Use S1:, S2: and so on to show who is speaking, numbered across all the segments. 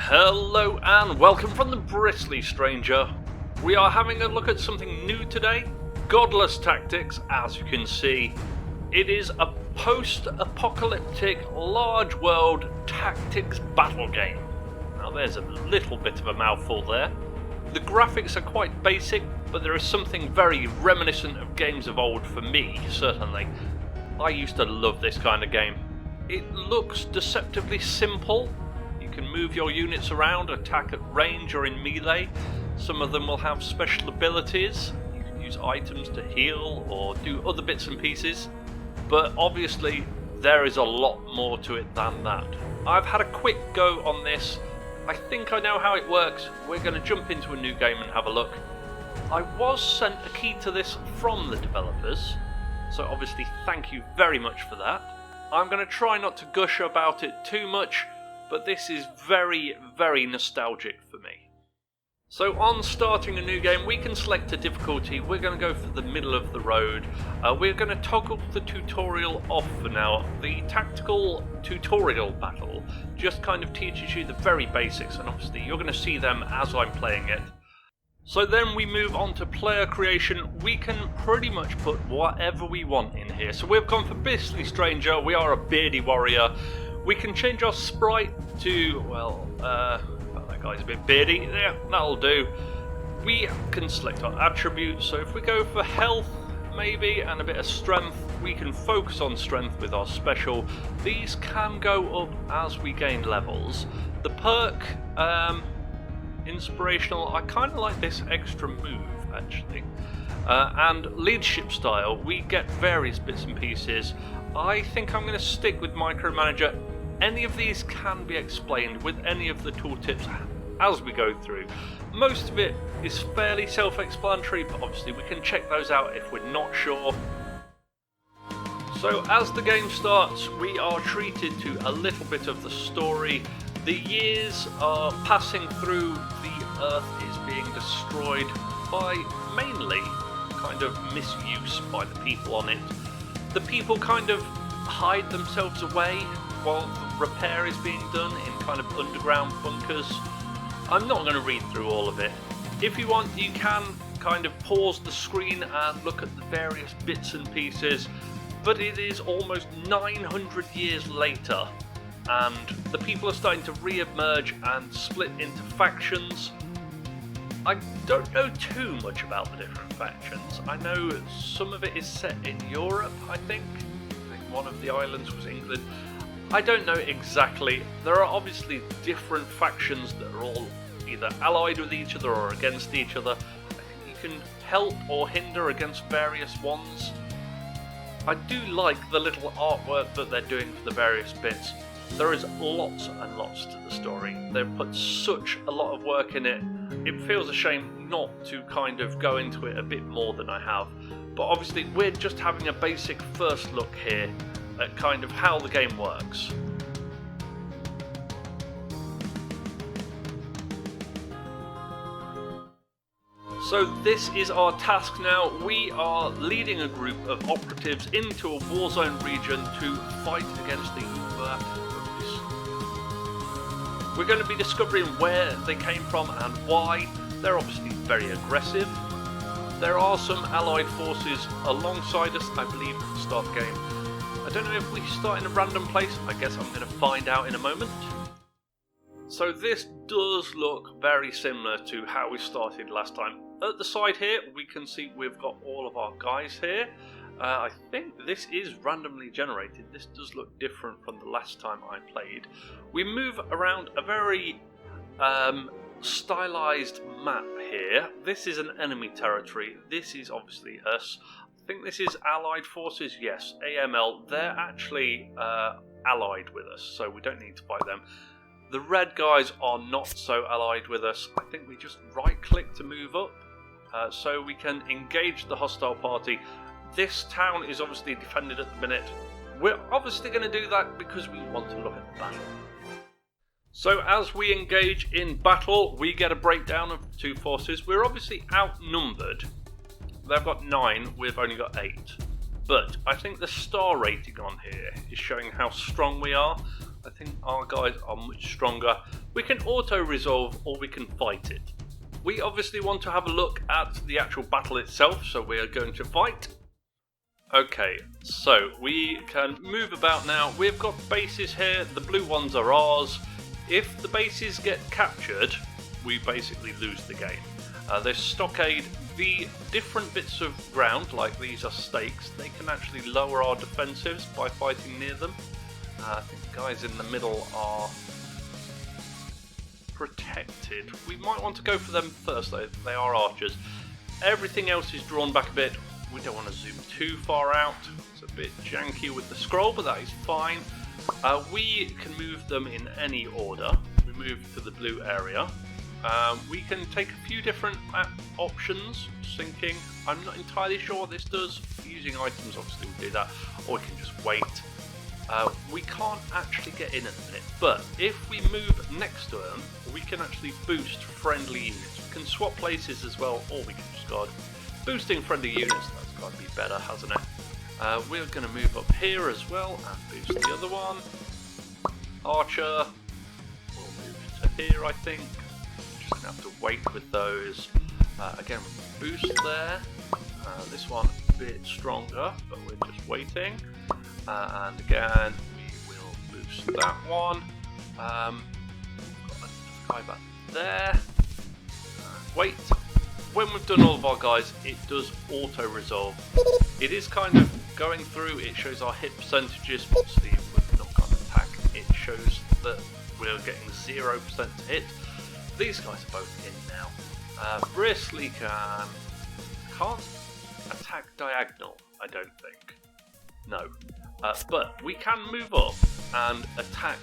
S1: Hello and welcome from the Bristly, stranger. We are having a look at something new today, Godless Tactics. As you can see, it is a post-apocalyptic large world tactics battle game. Now there's a little bit of a mouthful there. The graphics are quite basic, but there is something very reminiscent of games of old for me, certainly. I used to love this kind of game. It looks deceptively simple. You can move your units around, attack at range or in melee. Some of them will have special abilities. You can use items to heal or do other bits and pieces. But obviously there is a lot more to it than that. I've had a quick go on this. I think I know how it works. We're going to jump into a new game and have a look. I was sent a key to this from the developers, so obviously thank you very much for that. I'm going to try not to gush about it too much, but this is very, very nostalgic for me. So on starting a new game, we can select a difficulty. We're going to go for the middle of the road. We're going to toggle the tutorial off for now. The tactical tutorial battle just kind of teaches you the very basics, and obviously you're going to see them as I'm playing it. So then we move on to player creation. We can pretty much put whatever we want in here. So we've gone for Bristly Stranger. We are a beardy warrior. We can change our sprite to, well, that guy's a bit beardy. Yeah, that'll do. We can select our attributes. So if we go for health, maybe, and a bit of strength, we can focus on strength with our special. These can go up as we gain levels. The perk, inspirational, I kind of like this extra move actually. And leadership style, we get various bits and pieces. I think I'm going to stick with micromanager. Any of these can be explained with any of the tooltips as we go through. Most of it is fairly self-explanatory, but obviously we can check those out if we're not sure. So as the game starts, we are treated to a little bit of the story. The years are passing through, the Earth is being destroyed by mainly kind of misuse by the people on it. The people kind of hide themselves away while the repair is being done in kind of underground bunkers. I'm not going to read through all of it. If you want, you can kind of pause the screen and look at the various bits and pieces, but it is almost 900 years later, and the people are starting to re-emerge and split into factions. I don't know too much about the different factions. I know some of it is set in Europe, I think one of the islands was England. I don't know exactly. There are obviously different factions that are all either allied with each other or against each other. I think you can help or hinder against various ones. I do like the little artwork that they're doing for the various bits. There is lots and lots to the story. They've put such a lot of work in it. It feels a shame not to kind of go into it a bit more than I have. But obviously we're just having a basic first look here at kind of how the game works. So this is our task now. We are leading a group of operatives into a war zone region to fight against the We're going to be discovering where they came from and why. They're obviously very aggressive. There are some allied forces alongside us, I believe, at the start of the game. I don't know if we start in a random place. I guess I'm going to find out in a moment. So this does look very similar to how we started last time. At the side here, we can see we've got all of our guys here. I think this is randomly generated. This does look different from the last time I played. We move around a very stylized map here. This is an enemy territory. This is obviously us. I think this is allied forces. Yes, AML. They're actually allied with us, so we don't need to fight them. The red guys are not so allied with us. I think we just right click to move up, so we can engage the hostile party. This town is obviously defended at the minute. We're obviously going to do that because we want to look at the battle. So as we engage in battle, we get a breakdown of the two forces. We're obviously outnumbered. They've got 9, we've only got 8. But I think the star rating on here is showing how strong we are. I think our guys are much stronger. We can auto-resolve or we can fight it. We obviously want to have a look at the actual battle itself, so we are going to fight. Okay, so we can move about now. We've got bases here, the blue ones are ours. If the bases get captured, we basically lose the game. There's stockade, the different bits of ground, like these are stakes, they can actually lower our defensives by fighting near them. I think the guys in the middle are protected. We might want to go for them first though, they are archers. Everything else is drawn back a bit. We don't want to zoom too far out. It's a bit janky with the scroll, but that is fine. We can move them in any order. We move to the blue area. We can take a few different options. Sinking. I'm not entirely sure what this does. Using items obviously will do that. Or we can just wait. We can't actually get in at the minute, but if we move next to them, we can actually boost friendly units. We can swap places as well, or we can just guard. Boosting friendly units, that's got to be better, hasn't it? We're going to move up here as well and boost the other one. Archer, we'll move to here I think. Just going to have to wait with those. Again, boost there. This one a bit stronger, but we're just waiting. And again, we will boost that one. Got a guy back there. Wait. When we've done all of our guys, it does auto-resolve. It is kind of going through, it shows our hit percentages. Obviously, with knock-on attack, it shows that we're getting 0% to hit. These guys are both in now. Bristly can't attack diagonal, I don't think. No. But we can move up and attack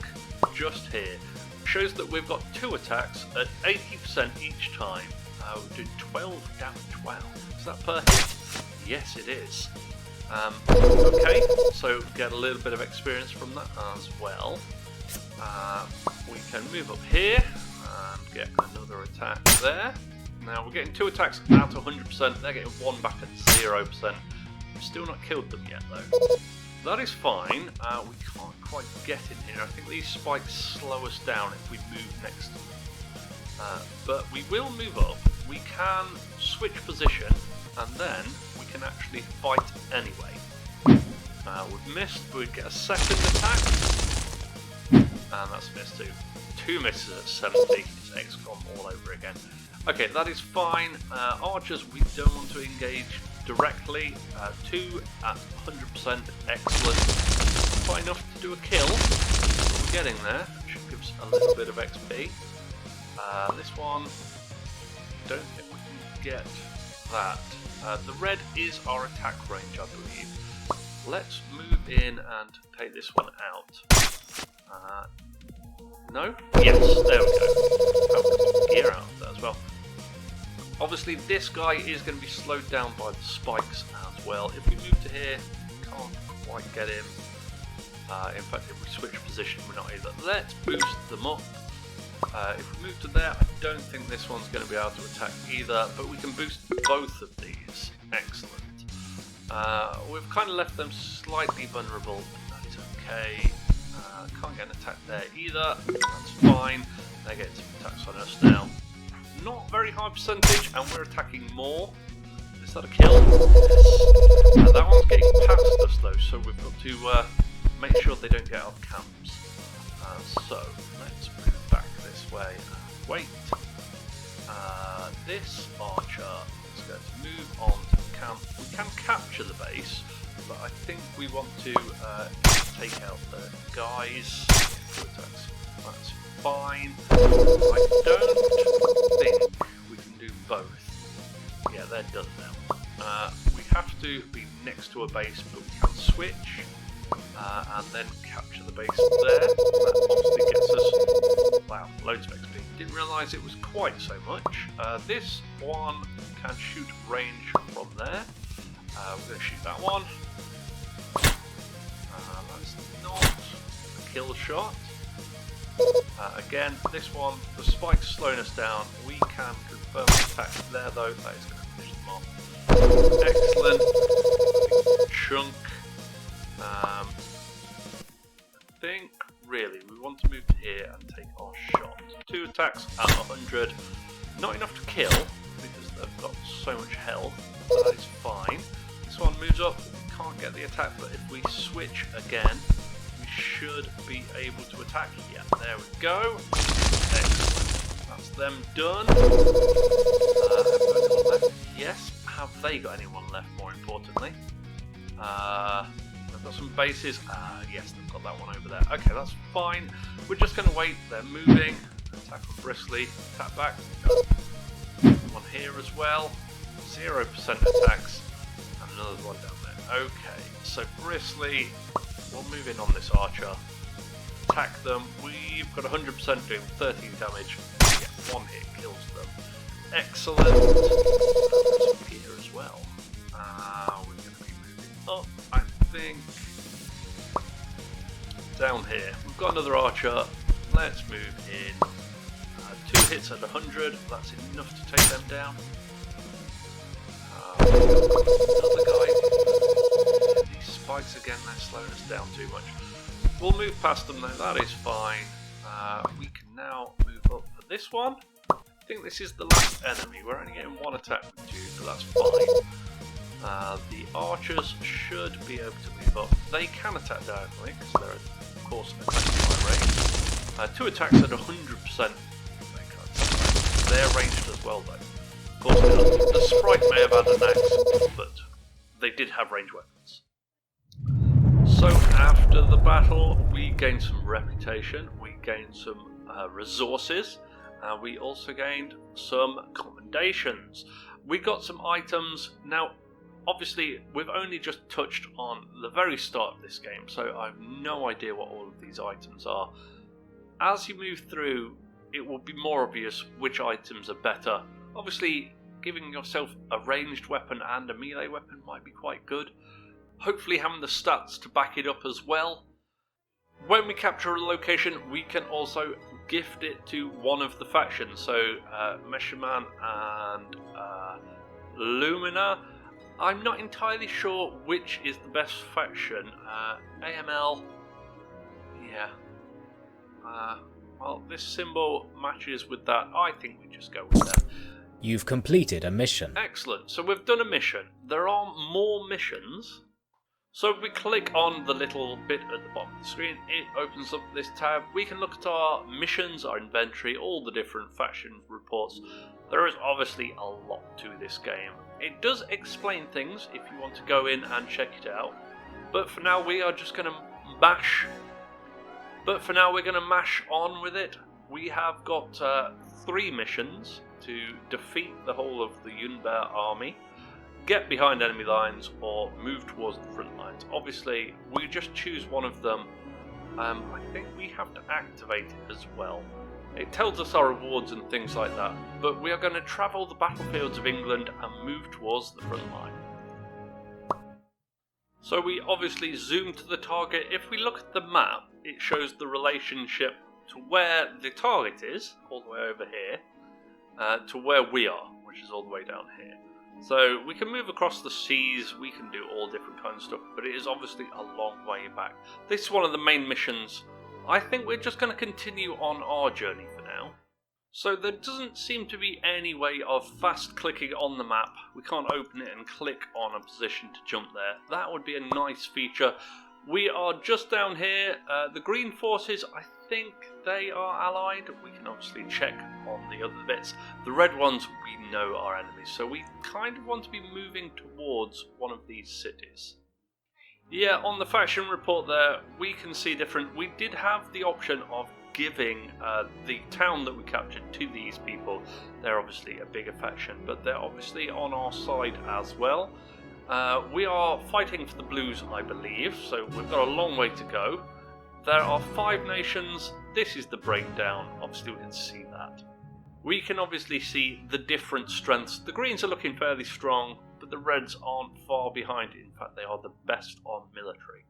S1: just here. Shows that we've got 2 attacks at 80% each time. We do 12 damage. Wow. Is that per hit? Yes, it is. Okay, so get a little bit of experience from that as well. We can move up here and get another attack there. Now we're getting 2 attacks at 100%. They're getting 1 back at 0%. We've still not killed them yet though. That is fine. We can't quite get in here. I think these spikes slow us down if we move next to them. But we will move up. We can switch position and then we can actually fight anyway. We've missed, but we'd get a second attack. And that's missed too. 2 misses at 70. It's XCOM all over again. Okay, that is fine. Archers, we don't want to engage directly. 2 at 100%, excellent. Quite enough to do a kill, but we're getting there. Should give us a little bit of XP. This one, don't think we can get that. The red is our attack range, I believe. Let's move in and take this one out. No? Yes, there we go. Oh, gear out there as well. Obviously this guy is going to be slowed down by the spikes as well. If we move to here, can't quite get him. In fact, if we switch position, we're not either. Let's boost them up. If we move to there, I don't think this one's going to be able to attack either, but we can boost both of these. Excellent. We've kind of left them slightly vulnerable, but that is okay. Can't get an attack there either. That's fine. They're getting some attacks on us now. Not very high percentage, and we're attacking more. Is that a kill? Yes. That one's getting past us though, so we've got to make sure they don't get out of camps. So let's move back this way. Wait. This archer is going to move on to the camp. We can capture the base, but I think we want to take out the guys. That's fine. I don't think we can do both. Yeah, they're done now. We have to be next to a base, but we can switch and then capture the base there. That obviously gets us, wow, loads of XP. Didn't realise it was quite so much. This one can shoot range from there. We're going to shoot that one. That's not a kill shot. Again, this one, the spike's slowing us down. We can confirm the attack there though. That is going to finish them off. Excellent. Big chunk. I think really we want to move to here and take our shot. 2 attacks at 100. Not enough to kill, because they've got so much health, but that is fine. This one moves up, can't get the attack, but if we switch again, we should be able to attack. Yeah, there we go. Excellent. That's them done. Yes, have they got anyone left, more importantly? They've got some bases. Yes, they've got that one over there. Okay, that's fine. We're just going to wait. They're moving. Attack from Bristly. Attack back. One here as well. 0% attacks. And another one down there. Okay, so Bristly, we'll move in on this archer. Attack them. We've got 100% doing 13 damage. Yeah, one hit kills them. Excellent. Some gear as well. We're going to be moving up, I think. Down here. We've got another archer. Let's move in. 2 hits at 100. That's enough to take them down. Another guy. These spikes again, they're slowing us down too much. We'll move past them though, that is fine. We can now move up for this one. I think this is the last enemy. We're only getting 1 attack with 2, but that's fine. The archers should be able to move up. They can attack diagonally because they're, of course, attacking by range. 2 attacks at 100%. They're ranged as well, though. Of course, the sprite may have had an axe, but they did have ranged weapons. So after the battle, we gained some reputation, we gained some resources, and we also gained some commendations. We got some items. Now, obviously, we've only just touched on the very start of this game, so I have no idea what all of these items are. As you move through, it will be more obvious which items are better. Obviously, giving yourself a ranged weapon and a melee weapon might be quite good. Hopefully having the stats to back it up as well. When we capture a location, we can also gift it to one of the factions. So, Meshaman and Lumina. I'm not entirely sure which is the best faction. AML, yeah. Well, this symbol matches with that. I think we just go with them.
S2: You've completed a mission.
S1: Excellent. So we've done a mission. There are more missions. So if we click on the little bit at the bottom of the screen, it opens up this tab. We can look at our missions, our inventory, all the different faction reports. There is obviously a lot to this game. It does explain things if you want to go in and check it out. But for now, we are just going to mash on with it. We have got 3 missions to defeat the whole of the Yunbear army, get behind enemy lines, or move towards the front lines. Obviously, we just choose one of them. I think we have to activate it as well. It tells us our rewards and things like that, but we are going to travel the battlefields of England and move towards the front line. So we obviously zoom to the target. If we look at the map, it shows the relationship to where the target is, all the way over here, to where we are, which is all the way down here. So we can move across the seas, we can do all different kinds of stuff, but it is obviously a long way back. This is one of the main missions. I think we're just going to continue on our journey for now. So there doesn't seem to be any way of fast clicking on the map. We can't open it and click on a position to jump there. That would be a nice feature. We are just down here. The green forces, I think they are allied. We can obviously check on the other bits. The red ones we know are enemies, so we kind of want to be moving towards one of these cities. Yeah, on the faction report there, we can see different. We did have the option of giving the town that we captured to these people. They're obviously a bigger faction, but they're obviously on our side as well. We are fighting for the blues, I believe, so we've got a long way to go. There are 5 nations. This is the breakdown. Obviously, we can see that. We can obviously see the different strengths. The greens are looking fairly strong, but the reds aren't far behind. In fact, they are the best on military.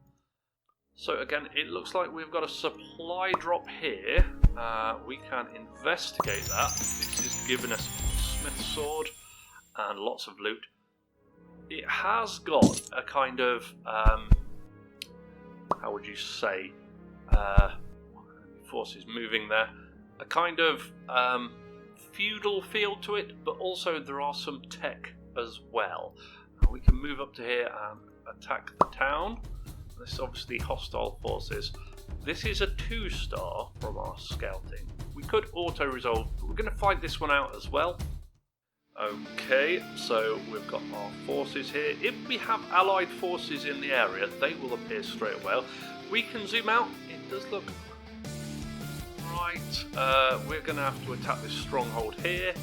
S1: So again, it looks like we've got a supply drop here. We can investigate that. This is giving us a smith's sword and lots of loot. It has got a kind of, how would you say, forces moving there. a kind of feudal feel to it, but also there are some tech as well. We can move up to here and attack the town. This is obviously hostile forces. This is a 2-star from our scouting. We could auto-resolve, but we're going to fight this one out as well. Okay, so we've got our forces here. If we have allied forces in the area, they will appear straight away. We can zoom out. It does look right. We're going to have to attack this stronghold here.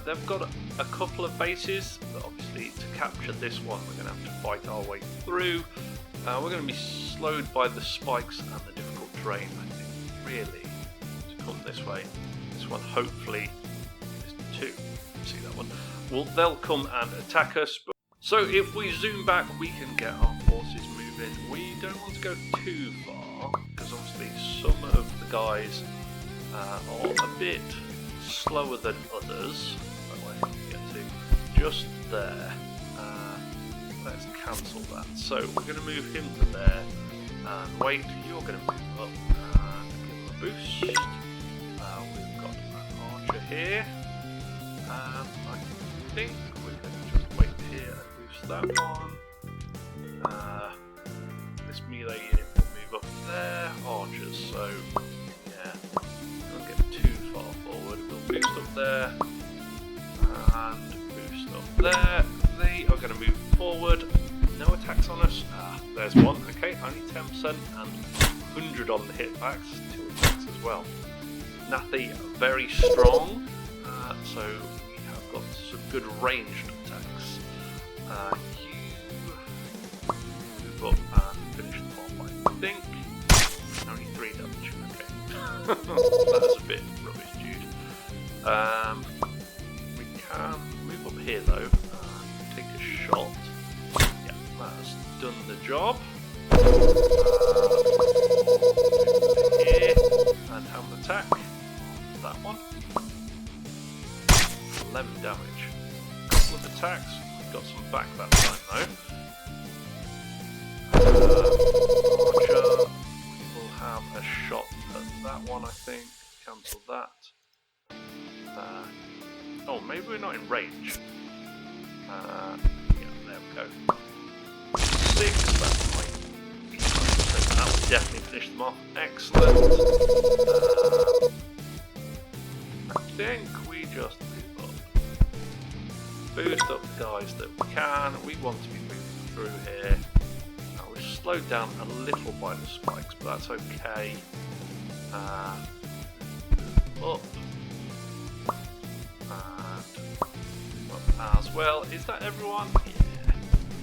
S1: They've got a couple of bases, but obviously to capture this one we're going to have to fight our way through. We're going to be slowed by the spikes and the difficult terrain, I think, really, to come this way. This one hopefully is 2. See that one? Well, they'll come and attack us. So if we zoom back, we can get our forces moving. We don't want to go too far, because obviously some of the guys are a bit slower than others. Where can we get to? Just there. Let's cancel that. So we're going to move him to there. And wait, you're going to move up and give him a boost. We've got an archer here. And I think we're going to just wait here and boost that one. This melee unit will move up there. Archers, so yeah, don't get too far forward. We'll boost up there and boost up there. They are going to move forward. No attacks on us. There's one. Okay, only 10% and 100 on the hitbacks. 2 attacks as well. Nathy very strong. So we have got some good ranged attacks. You move up and finish them off, I think. Only 3 damage. Okay. That's a bit rubbish, dude. We can move up here though. Take a shot. Yeah, that's done the job. Here and have an attack. That one. 11 damage. A couple of attacks. We've got some back that time though. Archer. We'll have a shot at that one, I think. Cancel that. Oh, maybe we're not in range. Yeah, there we go. 6, that might be 100%. That will definitely finish them off. Excellent. I think we just move up. Boost up the guys that we can. We want to be moving through here. We're slowed down a little by the spikes, but that's okay. Up. As well. Is that everyone? Yeah.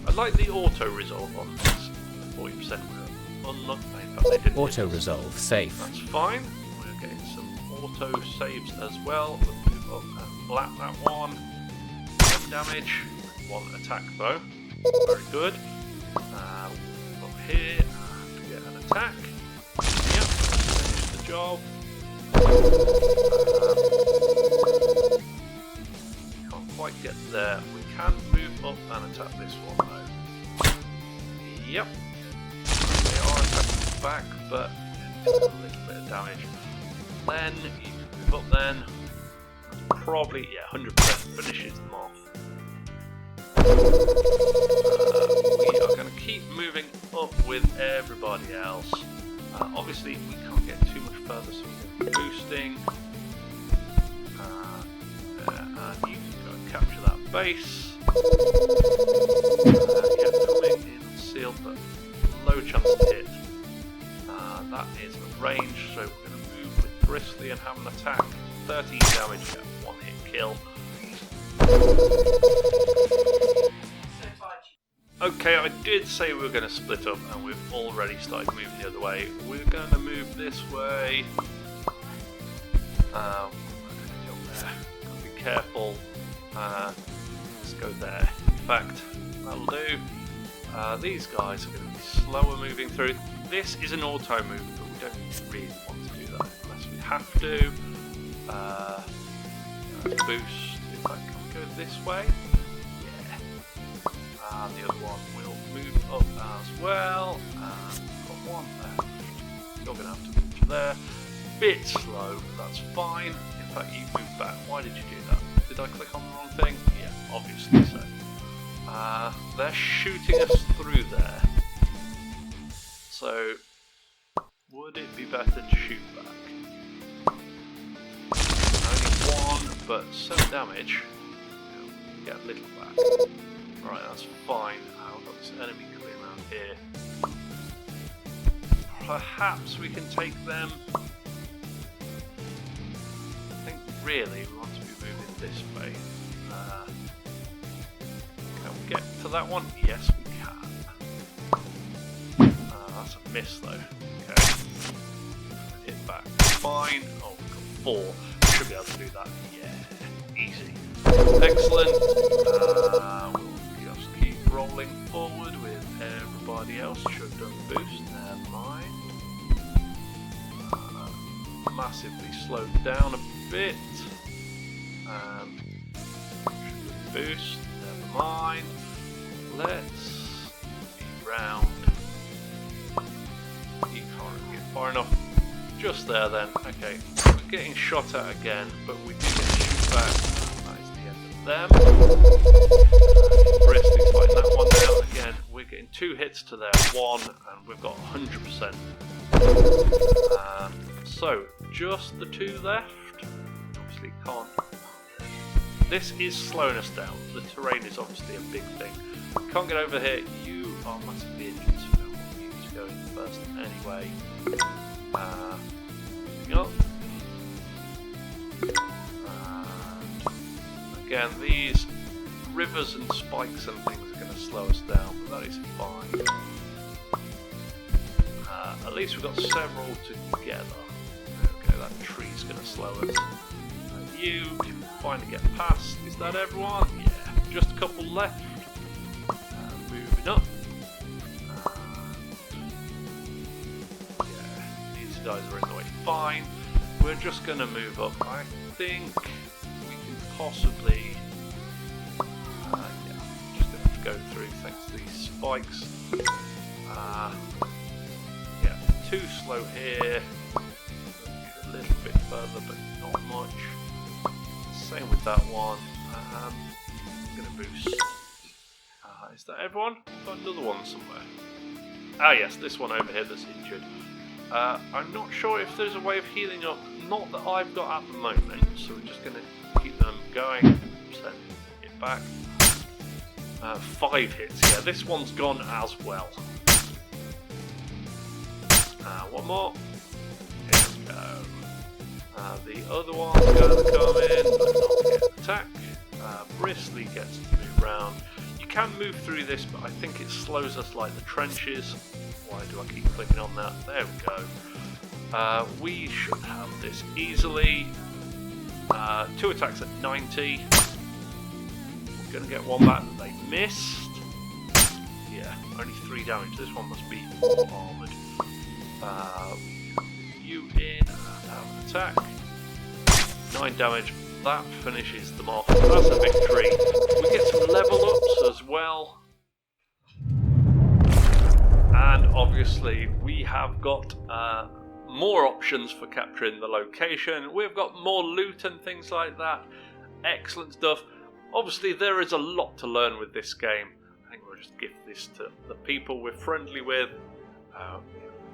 S1: I like the auto resolve on this. 40% were unlucky. In fact, they didn't.
S2: Auto resolve safe.
S1: That's fine. We're getting some auto saves as well. We'll move up and blap that one. 10 damage. 1 attack though. Very good. Move up here and get an attack. Yep. Finish the job. Quite get there. We can move up and attack this one though. Yep. They are attacking back, but a little bit of damage. Then you can move up then. Probably, yeah, 100% finishes them off. We are going to keep moving up with everybody else. Obviously we can't get too much further, so we're boosting. And you can go and capture that base. Yeah, coming in sealed, but low chance to hit. That is range, so we're going to move with Bristly and have an attack. 13 damage, yeah, 1 hit kill. Okay, I did say we were going to split up, and we've already started moving the other way. We're going to move this way. Be careful. Let's go there. In fact, that'll do. These guys are going to be slower moving through. This is an auto move, but we don't really want to do that unless we have to. Boost. If I can go this way. Yeah. And the other one will move up as well. And got one there. You're going to have to move to there. bit slow, but that's fine. In fact, you move back. Why did you do that? Did I click on the wrong thing? Yeah, obviously so. They're shooting us through there. So, would it be better to shoot back? Only one, but 7 damage. Get a little back. Right, that's fine. I've got this enemy coming around here. Perhaps we can take them. I think really we want to be moving this way. Can we get to that one? Yes, we can. That's a miss though. Okay. Hit back. Fine. Oh, we've got 4. Should be able to do that. Yeah. Easy. Excellent. We'll just keep rolling forward with everybody else. Should have done the boost. Never mind. Massively slowed down a bit. Should boost. Never mind. Let's be round. You can't get far enough. Just there then. Okay. We're getting shot at again, but we do get shoot back. That is the end of them. Bristly fighting that one down again. We're getting 2 hits to their 1, and we've got 100%. So, just the 2 left. Obviously can't. This is slowing us down. The terrain is obviously a big thing. Can't get over here. You are massively injured, so I want you to go in first anyway. Up. Again, these rivers and spikes and things are going to slow us down, but that is fine. At least we've got several together. Okay, that tree's going to slow us. You can finally get past. Is that everyone? Yeah, just a couple left. Moving up. Yeah, these guys are in the way. Fine. We're just going to move up. I think we can possibly. Yeah, just going to have to go through thanks to these spikes. Yeah, too slow here. A little bit further, but not much. Same with that one. I'm going to boost. Is that everyone? Got another one somewhere. Ah yes, this one over here that's injured. I'm not sure if there's a way of healing up. Not that I've got at the moment, so we're just going to keep them going. Send it back. 5 hits. Yeah, this one's gone as well. One more. Here we go. The other one's going to come in, but not get attack. Bristly gets to move round. You can move through this, but I think it slows us like the trenches. Why do I keep clicking on that? There we go. We should have this easily. 2 attacks at 90. We're going to get one back that they missed. Yeah, only 3 damage. This one must be armoured. You in and have an attack. 9 damage. That finishes them off. That's a victory. We get some level ups as well. And obviously we have got more options for capturing the location. We've got more loot and things like that. Excellent stuff. Obviously there is a lot to learn with this game. I think we'll just give this to the people we're friendly with.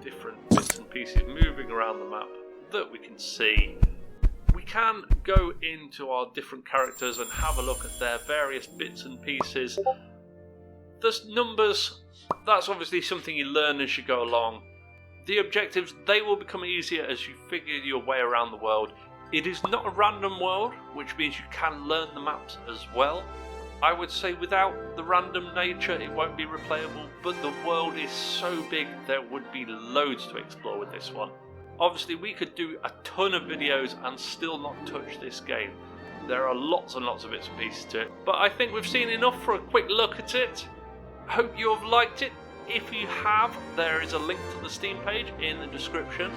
S1: Different bits and pieces moving around the map that we can see. We can go into our different characters and have a look at their various bits and pieces. There's numbers. That's obviously something you learn as you go along. The objectives, they will become easier as you figure your way around the world. It is not a random world, which means you can learn the maps as well. I would say without the random nature it won't be replayable, but the world is so big there would be loads to explore with this one. Obviously we could do a ton of videos and still not touch this game. There are lots and lots of bits and pieces to it, but I think we've seen enough for a quick look at it. Hope you have liked it. If you have, there is a link to the Steam page in the description.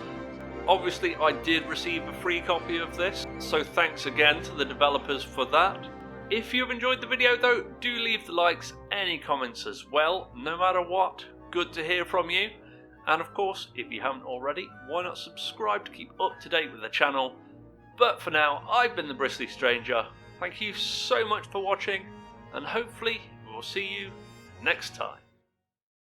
S1: Obviously I did receive a free copy of this, so thanks again to the developers for that. If you've enjoyed the video though, do leave the likes, any comments as well, no matter what. Good to hear from you. And of course, if you haven't already, why not subscribe to keep up to date with the channel. But for now, I've been the Bristly Stranger. Thank you so much for watching, and hopefully we'll see you next time.